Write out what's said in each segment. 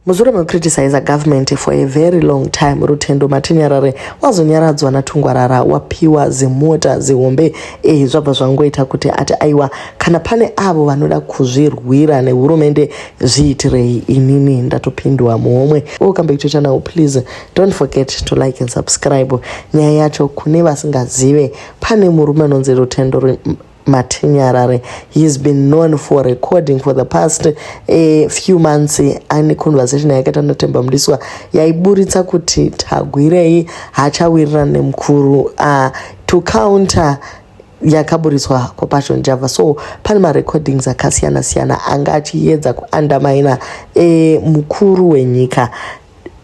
Muzure criticize a government for a very long time. Rutendo Matinyarare wazonyaradzwa naTungwarara wapiwa zimota zihombe zvabva zvangoita kuti ati aiwa kana pane avo vanoda kuzvirwira nehurumende zviitirei inini ndatopindwa muhomwe. Welcome back to channel. Please don't forget to like and subscribe. Nyaya yacho kune vasingazive pane murume anonzi Rutendo Matinyarare. He's been known for recording for the past few months ane conversation yakaita naTemba Mudiswa yaiburitsa kuti Tagwirei hachawirirana nemukuru to counter yakaburiswa kwa Java. So pane ma recordings akasiyana siyana anga achiedza kuandamaina mukuru wenyika.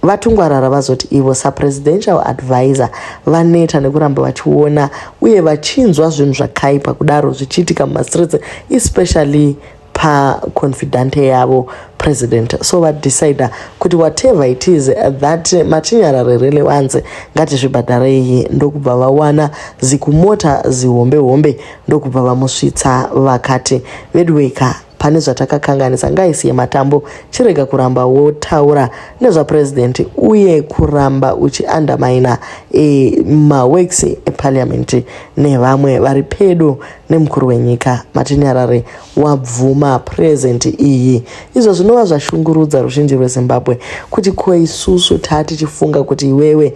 VaTungwarara vazoti ivo presidential advisor vaneta nekuramba vachiona uye vachinzwa zvinhu zvakaipa kudaro zvichiitika mumastreets, especially pa confidante yavo president. So decide kuti whatever it is that Matinyarare really wants ngatizvibhadharei, ndokubva vawana zikumota zihombe ndokubva vamusvitsa vakati vedweka pane zvatakakanganisa ngaisiye matambo chirega kuramba wotaura nezvapresident uye kuramba uchiandamaina maworks eparliament nevamwe vari pedo nemukuru wenyika. Matinyarare wabvuma present iyi. Izvo zvinova zvashungurudza ruzhinji rweZimbabwe kuti ko isusu tichifunga kuti iwewe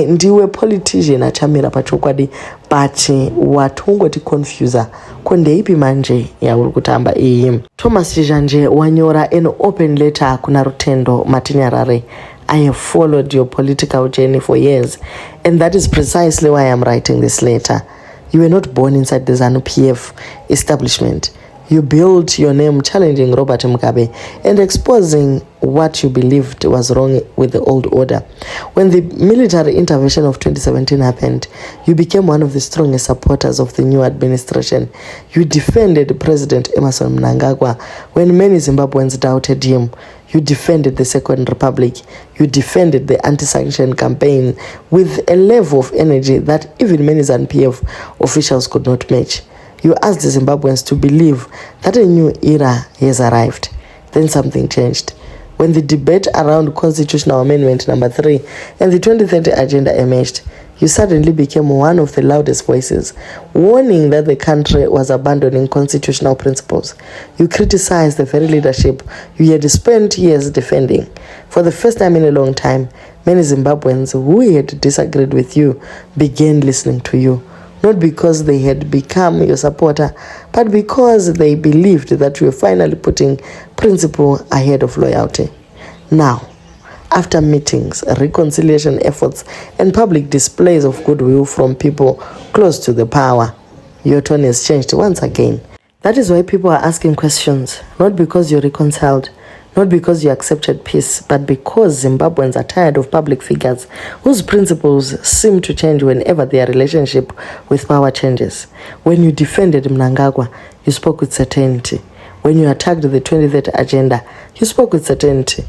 ndiwe politician achamira pachokwadi, but watongoti confuse kondeipi manje yauri kutamba iyi. Thomas Chizhanje wanyora an open letter kuna Rutendo Matinyarare. I have followed your political journey for years, and that is precisely why I am writing this letter. You were not born inside the ZANU-PF establishment. You built your name challenging Robert Mugabe and exposing what you believed was wrong with the old order. When the military intervention of 2017 happened, you became one of the strongest supporters of the new administration. You defended President Emmerson Mnangagwa when many Zimbabweans doubted him. You defended the Second Republic. You defended the anti-sanction campaign with a level of energy that even many ZANU-PF officials could not match. You asked the Zimbabweans to believe that a new era has arrived. Then something changed. When the debate around Constitutional Amendment number 3 and the 2030 agenda emerged, you suddenly became one of the loudest voices, warning that the country was abandoning constitutional principles. You criticized the very leadership you had spent years defending. For the first time in a long time, many Zimbabweans who had disagreed with you began listening to you. Not because they had become your supporter, but because they believed that you were finally putting principle ahead of loyalty. Now, after meetings, reconciliation efforts, and public displays of goodwill from people close to the power, your tone has changed once again. That is why people are asking questions, not because you reconciled, not because you accepted peace, but because Zimbabweans are tired of public figures whose principles seem to change whenever their relationship with power changes. When you defended Mnangagwa, you spoke with certainty. When you attacked the 2030 agenda, you spoke with certainty.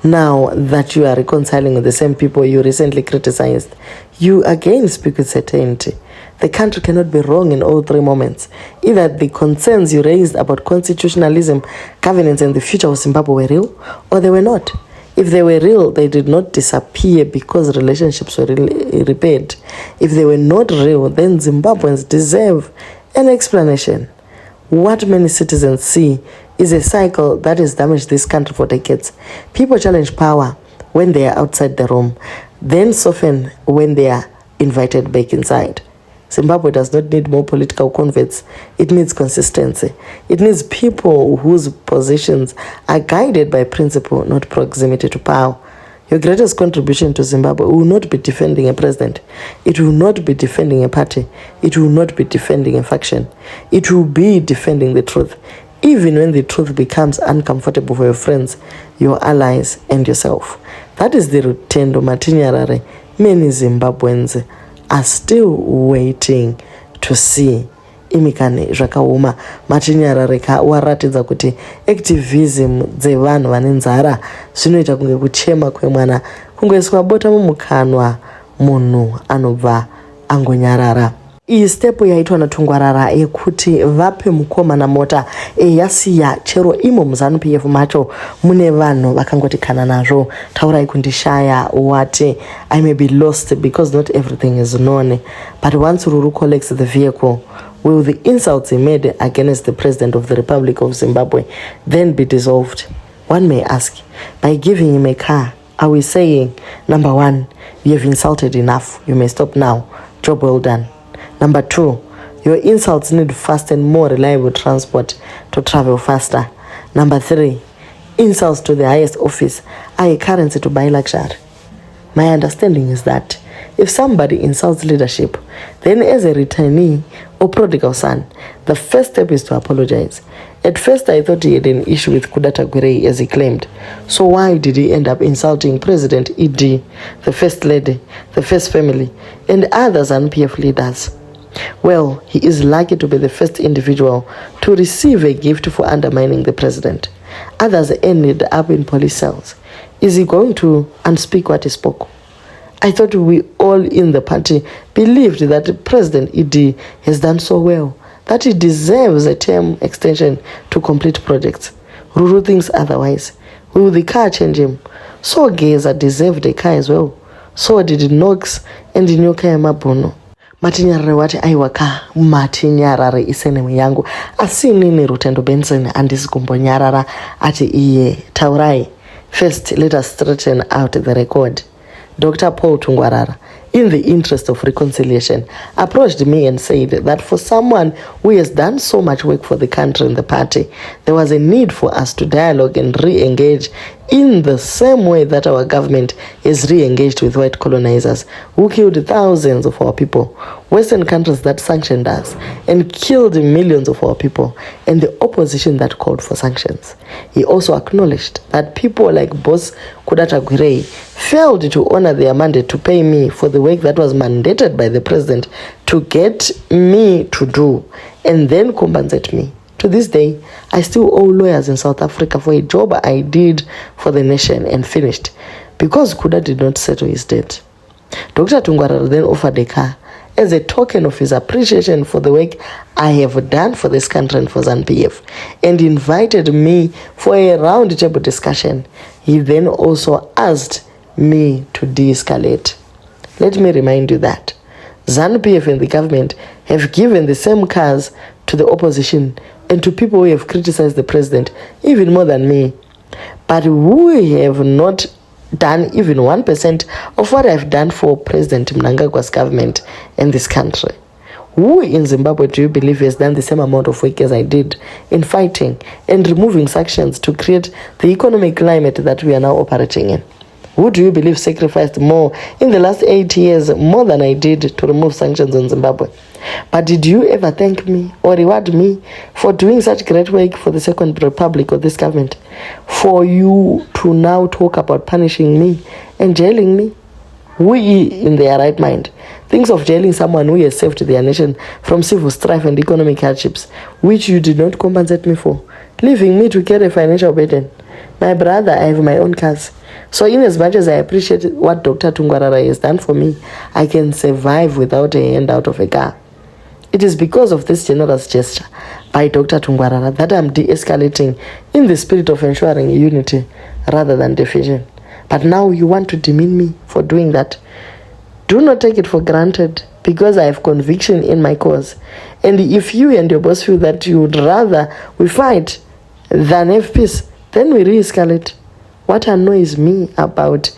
Now that you are reconciling with the same people you recently criticized, you again speak with certainty. The country cannot be wrong in all three moments. Either the concerns you raised about constitutionalism, governance, and the future of Zimbabwe were real, or they were not. If they were real, they did not disappear because relationships were repaired. If they were not real, then Zimbabweans deserve an explanation. What many citizens see is a cycle that has damaged this country for decades. People challenge power when they are outside the room, then soften when they are invited back inside. Zimbabwe does not need more political converts. It needs consistency. It needs people whose positions are guided by principle, not proximity to power. Your greatest contribution to Zimbabwe will not be defending a president. It will not be defending a party. It will not be defending a faction. It will be defending the truth, even when the truth becomes uncomfortable for your friends, your allies, and yourself. That is the Rutendo Matinyarare many Zimbabweans are still waiting to see. Imikane zvakaoma. Matinyarare waratidza kuti activism dzevanhu vane nzara zvinoita kunge kuchema kwemwana kungoiswa bota mumukanwa munhu anobva angonyarara. Iyi step yaitwa naTungwarara yekuti vape mukoma namota yasiya chero imo muZANU-PF macho mune vanhu vakangoti kana nazvo taurai kundishaya wati I may be lost because not everything is known, but once Ruru collects the vehicle, will the insults he made against the President of the Republic of Zimbabwe then be dissolved? One may ask, by giving him a car, are we saying, number one, you have insulted enough, you may stop now, job well done? Number two, your insults need fast and more reliable transport to travel faster. Number three, insults to the highest office are a currency to buy luxury. My understanding is that if somebody insults leadership, then as a returnee or prodigal son, the first step is to apologize. At first, I thought he had an issue with Kuda Tagwirei, as he claimed. So why did he end up insulting President ED, the First Lady, the First Family, and others ZANU-PF leaders? Well, he is lucky to be the first individual to receive a gift for undermining the president. Others ended up in police cells. Is he going to unspeak what he spoke? I thought we all in the party believed that President ED has done so well, that he deserves a term extension to complete projects. Ruru thinks otherwise. Will the car change him? So Geza deserved a car as well. So did Knox and Nyoka Mabono. Matinyarare wati aiwaka Matinyarare isenemu yangu asinini Rutendo Benson andisi kumbonyarara ati iye taurai. First, let us straighten out the record. Dr. Paul Tungwarara, in the interest of reconciliation, approached me and said that for someone who has done so much work for the country and the party, there was a need for us to dialogue and re-engage in the same way that our government is re-engaged with white colonizers who killed thousands of our people, Western countries that sanctioned us and killed millions of our people, and the opposition that called for sanctions. He also acknowledged that people like boss Kuda Tagwirei failed to honor their mandate to pay me for the work that was mandated by the president to get me to do and then compensate me. To this day, I still owe lawyers in South Africa for a job I did for the nation and finished because Kuda did not settle his debt. Dr. Tungwarara then offered a car as a token of his appreciation for the work I have done for this country and for ZANU-PF, and invited me for a round-table discussion. He then also asked me to de-escalate. Let me remind you that ZANU-PF and the government have given the same cars to the opposition and to people who have criticized the president, even more than me, but who have not done even 1% of what I've done for President Mnangagwa's government and this country. Who in Zimbabwe do you believe has done the same amount of work as I did in fighting and removing sanctions to create the economic climate that we are now operating in? Who do you believe sacrificed more in the last 8 years, more than I did to remove sanctions on Zimbabwe? But did you ever thank me or reward me for doing such great work for the Second Republic of this government? For you to now talk about punishing me and jailing me? Who in their right mind thinks of jailing someone who has saved their nation from civil strife and economic hardships, which you did not compensate me for, leaving me to carry a financial burden? My brother, I have my own cars. So in as much as I appreciate what Dr. Tungwarara has done for me, I can survive without a handout of a car. It is because of this generous gesture by Dr. Tungwarara that I am de-escalating in the spirit of ensuring unity rather than division. But now you want to demean me for doing that. Do not take it for granted, because I have conviction in my cause. And if you and your boss feel that you would rather we fight than have peace, then we re-escalate. What annoys me about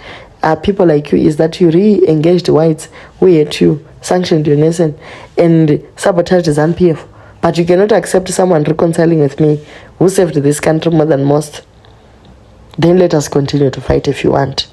people like you is that you re-engaged whites who hate you, sanctioned your nation, and sabotaged ZANU-PF. But you cannot accept someone reconciling with me who saved this country more than most. Then let us continue to fight if you want.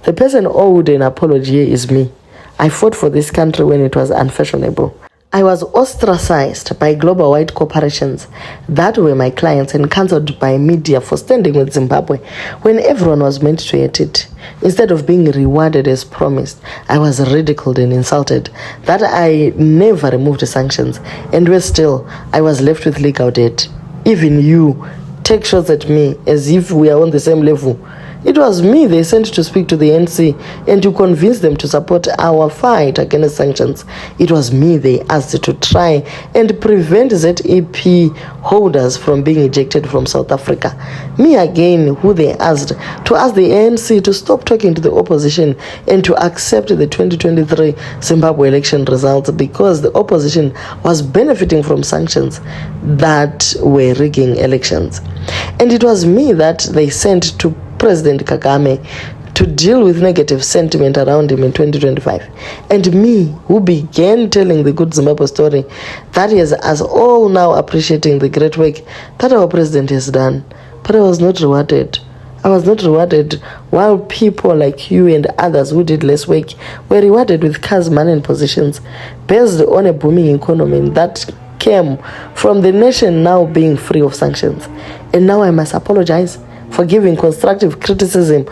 The person owed an apology is me. I fought for this country when it was unfashionable. I was ostracized by global white corporations that were my clients and cancelled by media for standing with Zimbabwe when everyone was meant to hate it. Instead of being rewarded as promised, I was ridiculed and insulted that I never removed the sanctions, and worse still, I was left with legal debt. Even you take shots at me as if we are on the same level It was me they sent to speak to the NC and to convince them to support our fight against sanctions. It was me they asked to try and prevent ZEP holders from being ejected from South Africa. Me again, who they asked to ask the ANC to stop talking to the opposition and to accept the 2023 Zimbabwe election results because the opposition was benefiting from sanctions that were rigging elections. And it was me that they sent to President Kagame to deal with negative sentiment around him in 2025. And me, who began telling the good Zimbabwe story, that is us all now appreciating the great work that our president has done. But I was not rewarded. I was not rewarded while people like you and others who did less work were rewarded with cars, money and positions based on a booming economy that came from the nation now being free of sanctions. And now I must apologize for giving constructive criticism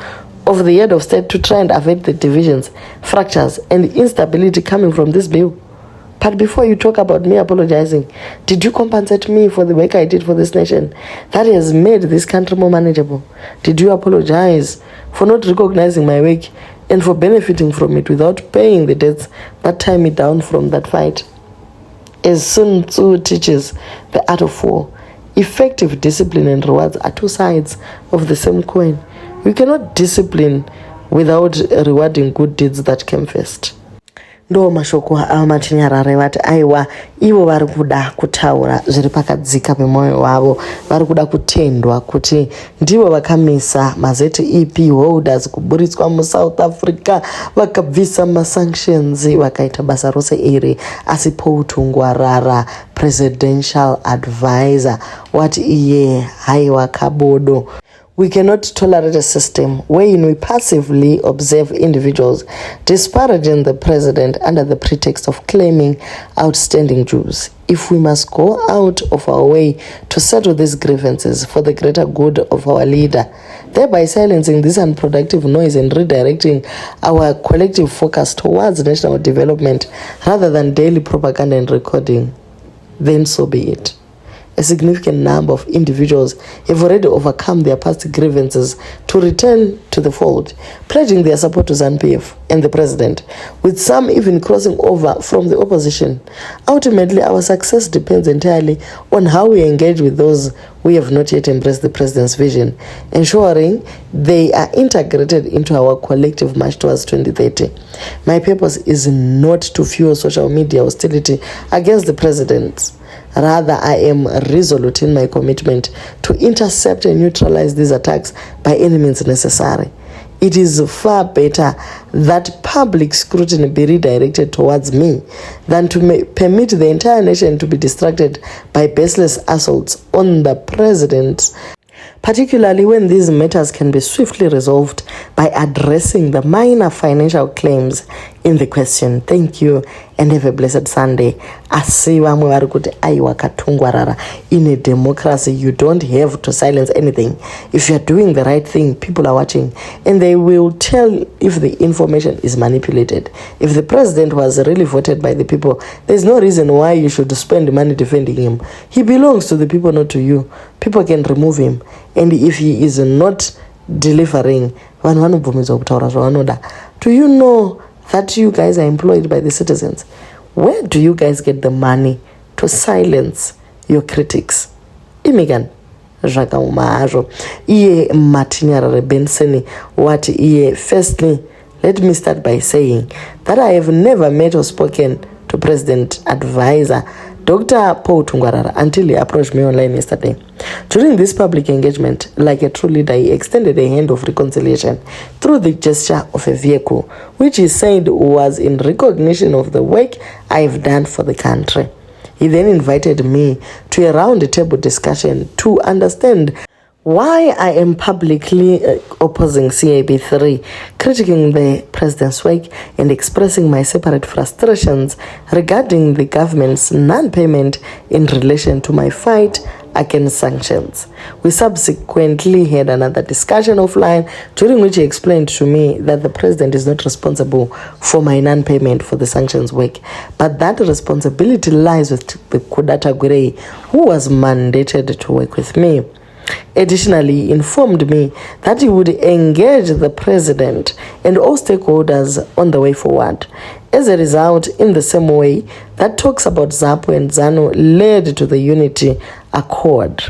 of the head of state to try and avert the divisions, fractures, and instability coming from this bill. But before you talk about me apologizing, did you compensate me for the work I did for this nation that has made this country more manageable? Did you apologize for not recognizing my work and for benefiting from it without paying the debts that tie me down from that fight? As Sun Tzu teaches the art of war, effective discipline and rewards are two sides of the same coin. You cannot discipline without rewarding good deeds that came first. Ndo mashoko Matinyarare vati aiwa ivo vari kuda kutaura zviri pakadzika pemoyo wavo, vari kuda kutendwa kuti ndivo vakamisa maZEP holders kuburitswa muSouth Africa, vakabvisa masanctions, vakaita basa rose iri. Asi Paul Tungwarara, presidential advisor, wati iye haiwa kabodo. We cannot tolerate a system wherein we passively observe individuals disparaging the president under the pretext of claiming outstanding dues. If we must go out of our way to settle these grievances for the greater good of our leader, thereby silencing this unproductive noise and redirecting our collective focus towards national development rather than daily propaganda and recording, then so be it. A significant number of individuals have already overcome their past grievances to return to the fold, pledging their support to ZANU-PF and the president, with some even crossing over from the opposition. Ultimately, our success depends entirely on how we engage with those who have not yet embraced the president's vision, ensuring they are integrated into our collective march towards 2030. My purpose is not to fuel social media hostility against the president. Rather, I am resolute in my commitment to intercept and neutralize these attacks by any means necessary. It is far better that public scrutiny be redirected towards me than to permit the entire nation to be distracted by baseless assaults on the president, particularly when these matters can be swiftly resolved by addressing the minor financial claims in the question. Thank you and have a blessed Sunday. Asi vamwe vari kuti aiwa katungwarara. In a democracy, you don't have to silence anything. If you're doing the right thing, people are watching and they will tell if the information is manipulated. If the president was really voted by the people, there's no reason why you should spend money defending him. He belongs to the people, not to you. People can remove him. And if he is not delivering, do you know that you guys are employed by the citizens? Where do you guys get the money to silence your critics? Imigan zvakaumazvo iye Matinyarare Benseni wati iye, firstly, let me start by saying that I have never met or spoken to President Advisor Dr. Paul Tungwarara until he approached me online yesterday. During this public engagement, like a true leader, he extended a hand of reconciliation through the gesture of a vehicle, which he said was in recognition of the work I've done for the country. He then invited me to a round-table discussion to understand why I am publicly opposing CAB3, critiquing the president's work and expressing my separate frustrations regarding the government's non-payment in relation to my fight against sanctions. We subsequently had another discussion offline, during which he explained to me that the president is not responsible for my non-payment for the sanctions work, but that responsibility lies with the Kuda Tagwirei, who was mandated to work with me. Additionally, he informed me that he would engage the president and all stakeholders on the way forward. As a result, in the same way that talks about ZAPU and ZANU led to the Unity Accord,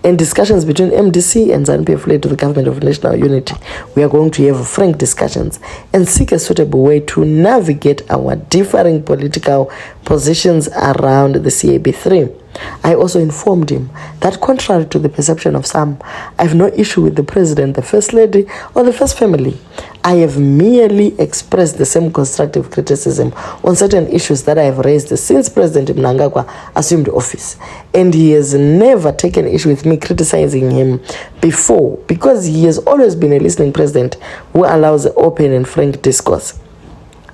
and discussions between MDC and ZANU-PF led to the Government of National Unity, we are going to have frank discussions and seek a suitable way to navigate our differing political positions around the CAB3. I also informed him that contrary to the perception of some, I have no issue with the President, the First Lady, or the First Family. I have merely expressed the same constructive criticism on certain issues that I have raised since President Mnangagwa assumed office. And he has never taken issue with me criticizing him before, because he has always been a listening president who allows open and frank discourse.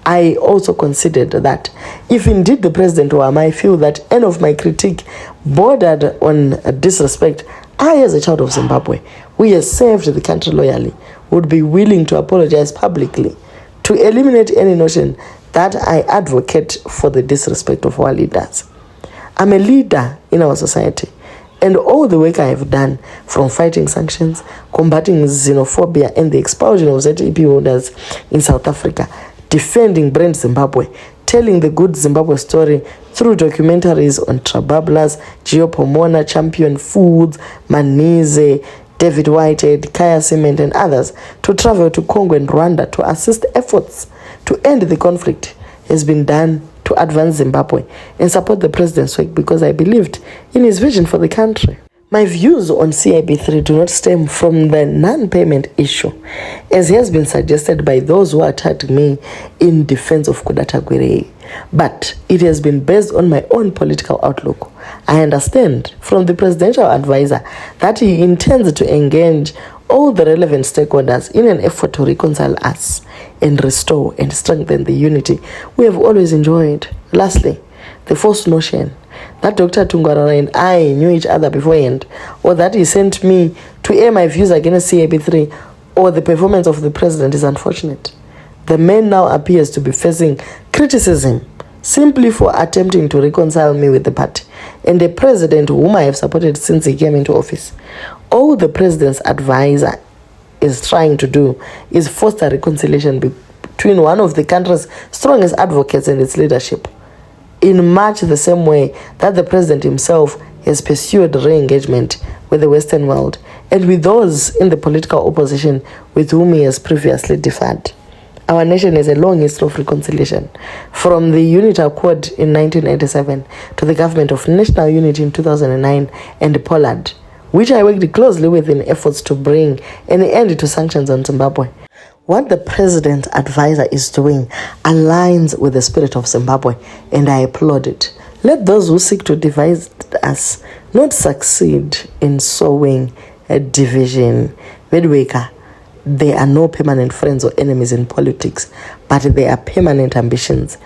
I also considered that if indeed the president or I might feel that any of my critique bordered on disrespect, I, as a child of Zimbabwe, who has served the country loyally, would be willing to apologize publicly to eliminate any notion that I advocate for the disrespect of our leaders. I'm a leader in our society, and all the work I have done, from fighting sanctions, combating xenophobia, and the expulsion of ZEP holders in South Africa, defending Brand Zimbabwe, telling the good Zimbabwe story through documentaries on Trabablas, Geopomona, Champion Foods, Manize, David Whitehead, Kaya Cement, and others, to travel to Congo and Rwanda to assist efforts to end the conflict, has been done to advance Zimbabwe and support the president's work because I believed in his vision for the country. My views on CIB3 do not stem from the non-payment issue, as has been suggested by those who attacked me in defense of Kuda Tagwirei, but it has been based on my own political outlook. I understand from the presidential advisor that he intends to engage all the relevant stakeholders in an effort to reconcile us and restore and strengthen the unity we have always enjoyed. Lastly, the false notion that Dr. Tungwarara and I knew each other beforehand, or that he sent me to air my views against CAB3 or the performance of the president, is unfortunate. The man now appears to be facing criticism simply for attempting to reconcile me with the party and the president whom I have supported since he came into office. All the president's advisor is trying to do is foster reconciliation between one of the country's strongest advocates and its leadership, in much the same way that the president himself has pursued re-engagement with the Western world and with those in the political opposition with whom he has previously differed. Our nation has a long history of reconciliation, from the Unity Accord in 1987 to the Government of National Unity in 2009 and Pollard, which I worked closely with in efforts to bring an end to sanctions on Zimbabwe. What the president's advisor is doing aligns with the spirit of Zimbabwe, and I applaud it. Let those who seek to divide us not succeed in sowing a division. Vedweka, there are no permanent friends or enemies in politics, but there are permanent ambitions